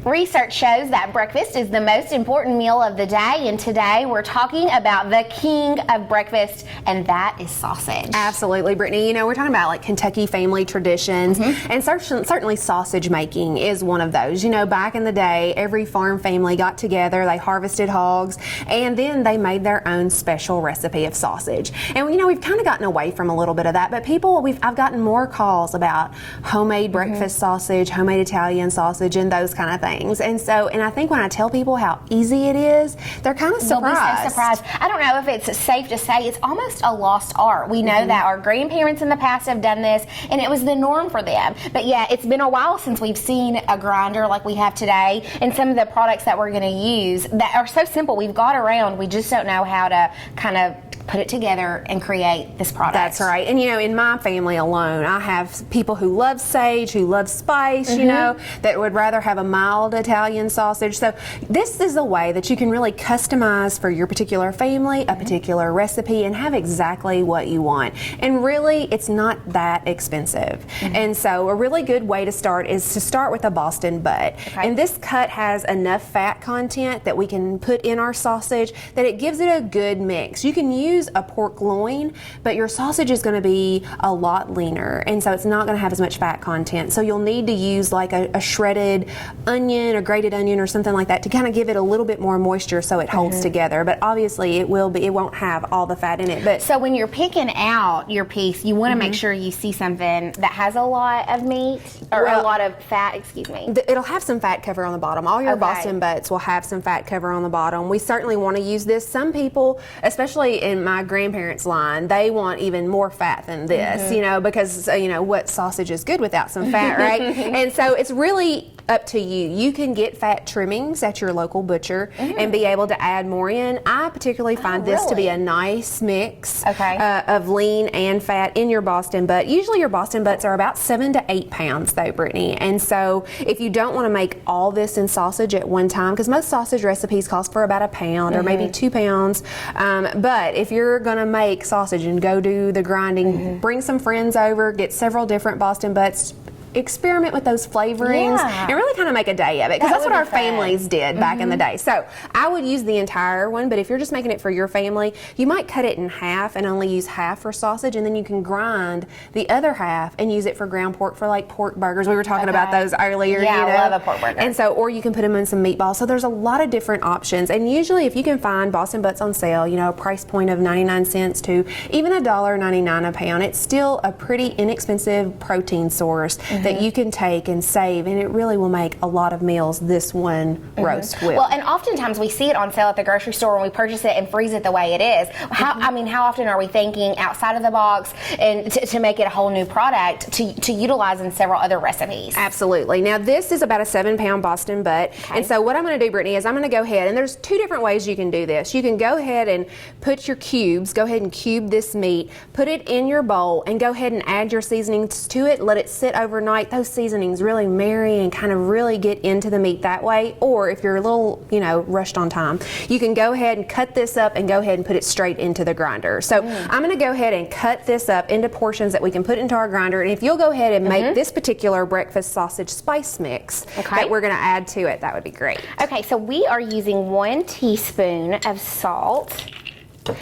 Research shows that breakfast is the most important meal of the day, and today we're talking about the king of breakfast, and that is sausage. Absolutely, Brittany. You know, we're talking about like Kentucky family traditions, and certainly sausage making is one of those. You know, back in the day, every farm family got together, they harvested hogs, and then they made their own special recipe of sausage. And you know, we've kind of gotten away from a little bit of that, but I've gotten more calls about homemade breakfast sausage, homemade Italian sausage, and those kind of things. And I think when I tell people how easy it is, they're kind of surprised. They'll be so surprised. I don't know if it's safe to say it's almost a lost art. We know that our grandparents in the past have done this, and it was the norm for them. But yeah, it's been a while since we've seen a grinder like we have today, and some of the products that we're going to use that are so simple. We've got around, we just don't know how to kind of put it together and create this product. That's right. And you know, in my family alone, I have people who love sage, who love spice, you know, that would rather have a mild Italian sausage. So this is a way that you can really customize for your particular family, a particular recipe, and have exactly what you want. And really, it's not that expensive. And so a really good way to start is to start with a Boston butt. And this cut has enough fat content that we can put in our sausage that it gives it a good mix. You can use a pork loin, but your sausage is going to be a lot leaner, and so it's not going to have as much fat content. So you'll need to use like a shredded onion or grated onion or something like that to kind of give it a little bit more moisture so it holds together. But obviously it won't have all the fat in it. But so when you're picking out your piece, you want to make sure you see something that has a lot of meat or a lot of fat, excuse me. It'll have some fat cover on the bottom. All your Boston butts will have some fat cover on the bottom. We certainly want to use this. Some people, especially in my grandparents' line, they want even more fat than this, you know, because, you know, what sausage is good without some fat, right? And so it's really up to you. You can get fat trimmings at your local butcher and be able to add more in. I particularly find this to be a nice mix of lean and fat in your Boston butt. Usually your Boston butts are about 7 to 8 pounds though, Brittany. And so if you don't want to make all this in sausage at one time, because most sausage recipes cost for about a pound or maybe 2 pounds, but if you're going to make sausage and go do the grinding, bring some friends over, get several different Boston butts, experiment with those flavorings and really kind of make a day of it, because that's what our families did back in the day. So I would use the entire one, but if you're just making it for your family, you might cut it in half and only use half for sausage, and then you can grind the other half and use it for ground pork, for like pork burgers. We were talking about those earlier. Yeah, you know? I love a pork burger. And so, or you can put them in some meatballs. So there's a lot of different options, and usually if you can find Boston butts on sale, you know, a price point of 99 cents to even $1.99 a pound, it's still a pretty inexpensive protein source that you can take and save, and it really will make a lot of meals. This one roast will. Well, and oftentimes we see it on sale at the grocery store when we purchase it and freeze it the way it is. I mean, how often are we thinking outside of the box and to make it a whole new product to utilize in several other recipes? Absolutely. Now this is about a 7-pound Boston butt, and so what I'm going to do, Brittany, is I'm going to go ahead, and there's 2 different ways you can do this. You can go ahead and put your cubes, go ahead and cube this meat, put it in your bowl, and go ahead and add your seasonings to it. Let it sit overnight. Those seasonings really marry and kind of really get into the meat that way. Or if you're a little, you know, rushed on time, you can go ahead and cut this up and go ahead and put it straight into the grinder. So I'm going to go ahead and cut this up into portions that we can put into our grinder. And if you'll go ahead and make this particular breakfast sausage spice mix that we're going to add to it, that would be great. Okay, so we are using 1 teaspoon of salt.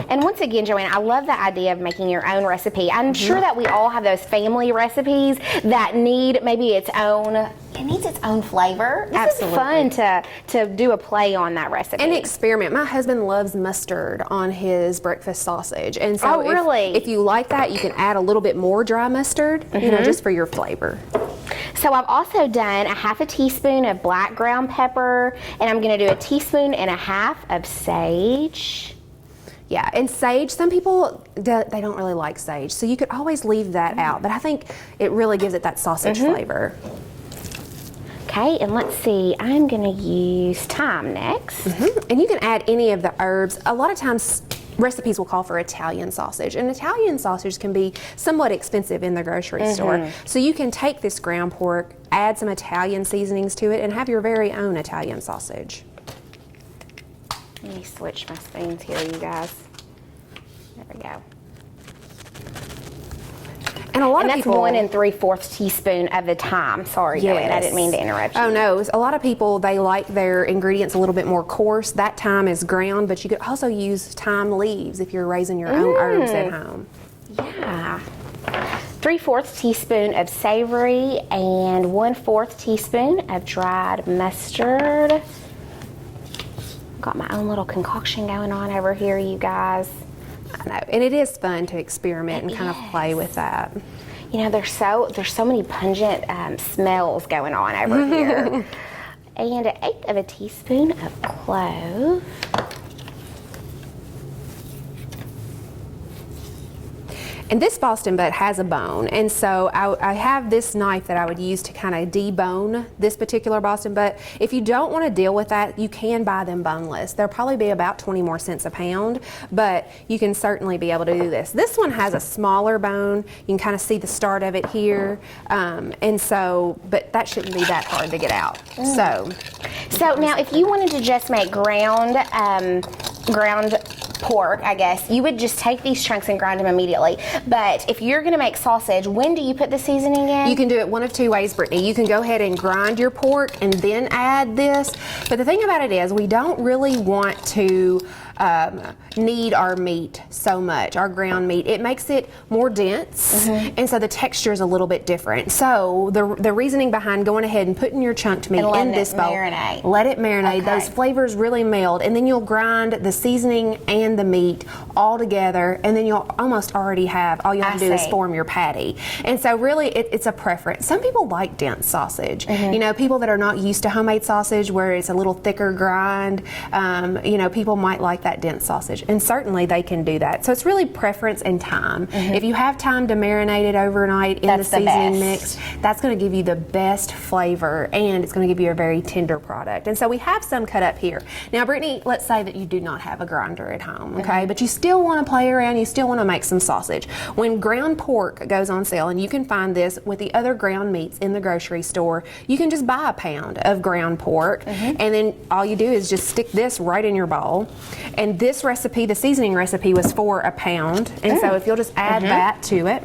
And once again, Joanne, I love the idea of making your own recipe. I'm sure that we all have those family recipes that need maybe its own flavor. This is fun to do a play on that recipe. And experiment. My husband loves mustard on his breakfast sausage. And so if you like that, you can add a little bit more dry mustard, you know, just for your flavor. So I've also done a 1/2 teaspoon of black ground pepper, and I'm going to do a 1.5 teaspoons of sage. Yeah, and sage, some people, they don't really like sage, so you could always leave that out, but I think it really gives it that sausage flavor. Okay, and let's see, I'm gonna use thyme next. And you can add any of the herbs. A lot of times recipes will call for Italian sausage, and Italian sausage can be somewhat expensive in the grocery store. So you can take this ground pork, add some Italian seasonings to it, and have your very own Italian sausage. Let me switch my spoons here, you guys. There we go. And a lot of that's people, 1 3/4 teaspoon of the thyme. Sorry, Joanne, I didn't mean to interrupt you. Oh no, a lot of people, they like their ingredients a little bit more coarse. That thyme is ground, but you could also use thyme leaves if you're raising your own herbs at home. Yeah. 3/4 teaspoon of savory and 1/4 teaspoon of dried mustard. Got my own little concoction going on over here, you guys. I know, and it is fun to experiment and kind of play with that. You know, there's so many pungent smells going on over here. And 1/8 of a teaspoon of clove. And this Boston butt has a bone, and so I have this knife that I would use to kind of debone this particular Boston butt. If you don't want to deal with that, you can buy them boneless. They'll probably be about 20 more cents a pound, but you can certainly be able to do this. This one has a smaller bone. You can kind of see the start of it here, and so, but that shouldn't be that hard to get out. So now, if you wanted to just make ground pork, I guess, you would just take these chunks and grind them immediately. But if you're going to make sausage, when do you put the seasoning in? You can do it one of two ways, Brittany. You can go ahead and grind your pork and then add this. But the thing about it is, we don't really want to knead our meat so much, our ground meat. It makes it more dense, and so the texture is a little bit different. So the reasoning behind going ahead and putting your chunked meat in this bowl, let it marinate. Okay. Those flavors really meld, and then you'll grind the seasoning and the meat all together, and then you'll almost already have, all you have to do is form your patty. And so really it's a preference. Some people like dense sausage. You know, people that are not used to homemade sausage where it's a little thicker grind, you know, people might like that dense sausage, and certainly they can do that. So it's really preference and time. If you have time to marinate it overnight in the seasoning mix, that's going to give you the best flavor, and it's going to give you a very tender product. And so we have some cut up here. Now, Brittany, let's say that you do not have a grinder at home, okay, but you still want to play around, you still want to make some sausage. When ground pork goes on sale, and you can find this with the other ground meats in the grocery store, you can just buy a pound of ground pork, and then all you do is just stick this right in your bowl. And this recipe, the seasoning recipe, was for a pound. And so if you'll just add that to it.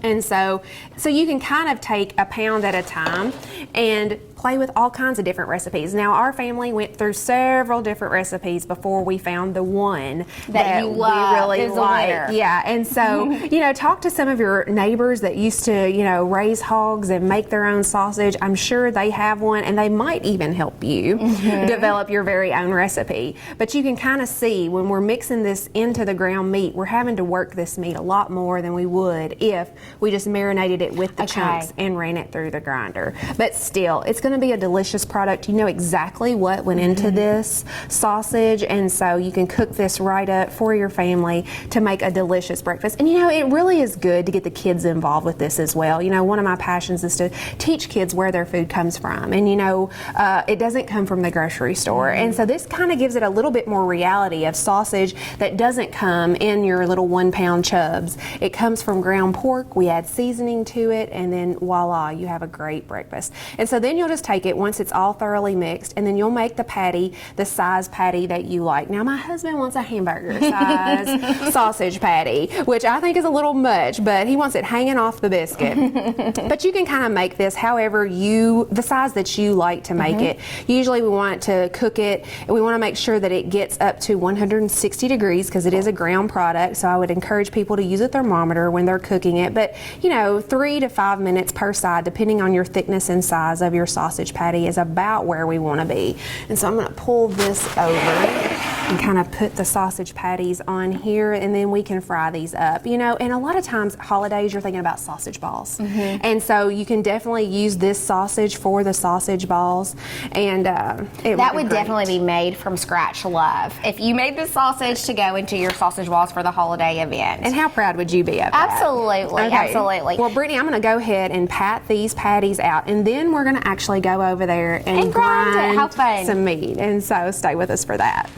And so you can kind of take a pound at a time and play with all kinds of different recipes. Now, our family went through several different recipes before we found the one that we really like. Yeah, and so, you know, talk to some of your neighbors that used to, you know, raise hogs and make their own sausage. I'm sure they have one, and they might even help you develop your very own recipe. But you can kind of see when we're mixing this into the ground meat, we're having to work this meat a lot more than we would if we just marinated it with the chunks and ran it through the grinder. But still, it's going to be a delicious product. You know exactly what went into this sausage, and so you can cook this right up for your family to make a delicious breakfast. And you know, it really is good to get the kids involved with this as well. You know, one of my passions is to teach kids where their food comes from, and you know, it doesn't come from the grocery store. And so this kind of gives it a little bit more reality of sausage that doesn't come in your little 1 pound chubs. It comes from ground pork. We add seasoning to it, and then voila, you have a great breakfast. And so then you'll just take it once it's all thoroughly mixed, and then you'll make the patty the size patty that you like. Now, my husband wants a hamburger size sausage patty, which I think is a little much, but he wants it hanging off the biscuit. But you can kind of make this however the size that you like to make it. Usually we want to cook it, and we want to make sure that it gets up to 160 degrees because it is a ground product, so I would encourage people to use a thermometer when they're cooking it. But you know, 3 to 5 minutes per side, depending on your thickness and size of your sausage patty, is about where we want to be. And so I'm going to pull this over and kind of put the sausage patties on here, and then we can fry these up. You know, and a lot of times holidays you're thinking about sausage balls, and so you can definitely use this sausage for the sausage balls, and that would definitely be made from scratch love if you made the sausage to go into your sausage balls for the holiday event. And how proud would you be of that? Absolutely. Okay. Absolutely. Well, Brittany, I'm going to go ahead and pat these patties out, and then we're going to actually go over there and grind How fun. some meat. And so stay with us for that.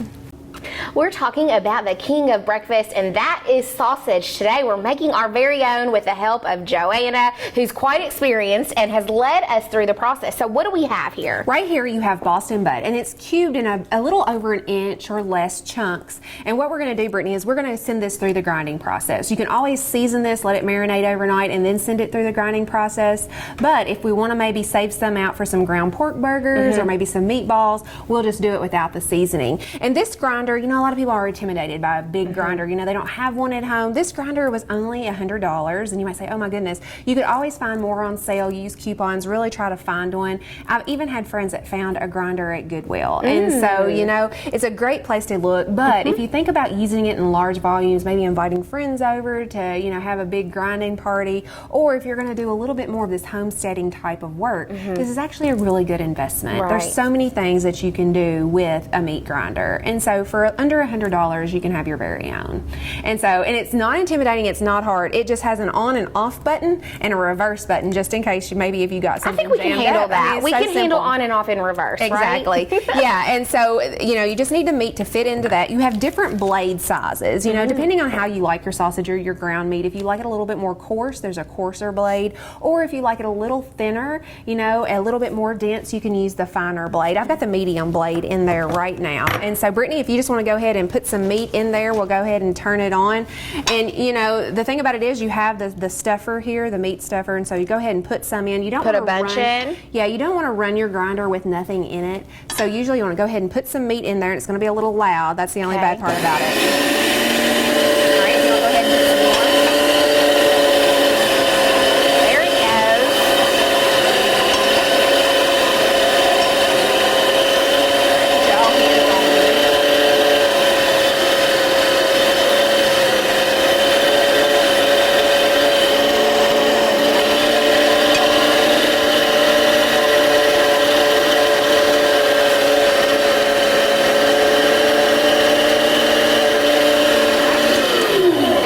We're talking about the king of breakfast, and that is sausage. Today we're making our very own with the help of Joanna, who's quite experienced and has led us through the process. So what do we have here? Right here you have Boston butt, and it's cubed in a little over an inch or less chunks. And what we're going to do, Brittany, is we're going to send this through the grinding process. You can always season this, let it marinate overnight, and then send it through the grinding process. But if we want to maybe save some out for some ground pork burgers or maybe some meatballs, we'll just do it without the seasoning. And this grinder, you know, a lot of people are intimidated by a big grinder. You know, they don't have one at home. This grinder was only $100, and you might say, oh my goodness, you could always find more on sale. Use coupons, really try to find one. I've even had friends that found a grinder at Goodwill. And so, you know, it's a great place to look. But if you think about using it in large volumes, maybe inviting friends over to, you know, have a big grinding party, or if you're going to do a little bit more of this homesteading type of work, this is actually a really good investment. Right. There's so many things that you can do with a meat grinder. And so for under $100, you can have your very own. And so, and it's not intimidating, it's not hard. It just has an on and off button and a reverse button, just in case maybe if you got I something think we can jammed handle up. that. I mean, it's We so can handle simple. on and off in reverse, Exactly. right? Yeah, and so, you know, you just need the meat to fit into that. You have different blade sizes, you know, depending on how you like your sausage or your ground meat. If you like it a little bit more coarse, there's a coarser blade. Or if you like it a little thinner, you know, a little bit more dense, you can use the finer blade. I've got the medium blade in there right now. And so, Brittany, if you just want to go ahead and put some meat in there, we'll go ahead and turn it on. And, you know, the thing about it is you have the stuffer here, the meat stuffer, and so you go ahead and put some in. You don't Put a want to bunch run, in? Yeah, you don't want to run your grinder with nothing in it. So usually you want to go ahead and put some meat in there. It's going to be a little loud. That's the only bad part about it. All right, you want to go ahead and put some more? There it goes. Get all hands on it.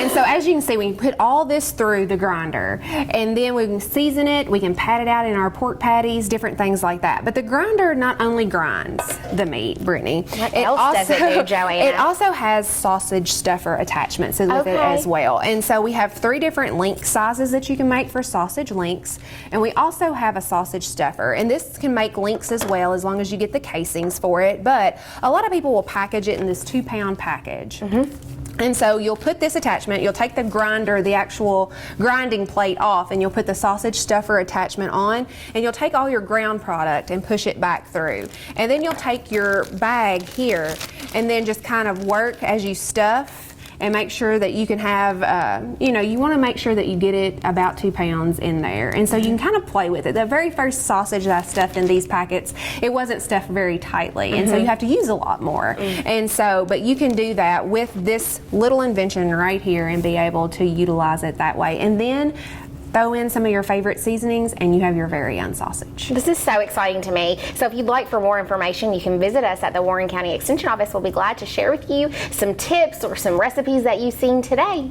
And so as you can see, we can put all this through the grinder, and then we can season it, we can pat it out in our pork patties, different things like that. But the grinder not only grinds the meat, Brittany. What else does it do, Joanna? It also has sausage stuffer attachments with it as well. And so we have 3 different link sizes that you can make for sausage links, and we also have a sausage stuffer. And this can make links as well, as long as you get the casings for it. But a lot of people will package it in this 2-pound package. And so you'll put this attachment, you'll take the grinder, the actual grinding plate off, and you'll put the sausage stuffer attachment on, and you'll take all your ground product and push it back through. And then you'll take your bag here and then just kind of work as you stuff and make sure that you can have, you know, you want to make sure that you get it about 2 pounds in there. And so you can kind of play with it. The very first sausage that I stuffed in these packets, it wasn't stuffed very tightly. And so you have to use a lot more. And so, but you can do that with this little invention right here and be able to utilize it that way. And then throw in some of your favorite seasonings, and you have your very own sausage. This is so exciting to me. So if you'd like for more information, you can visit us at the Warren County Extension Office. We'll be glad to share with you some tips or some recipes that you've seen today.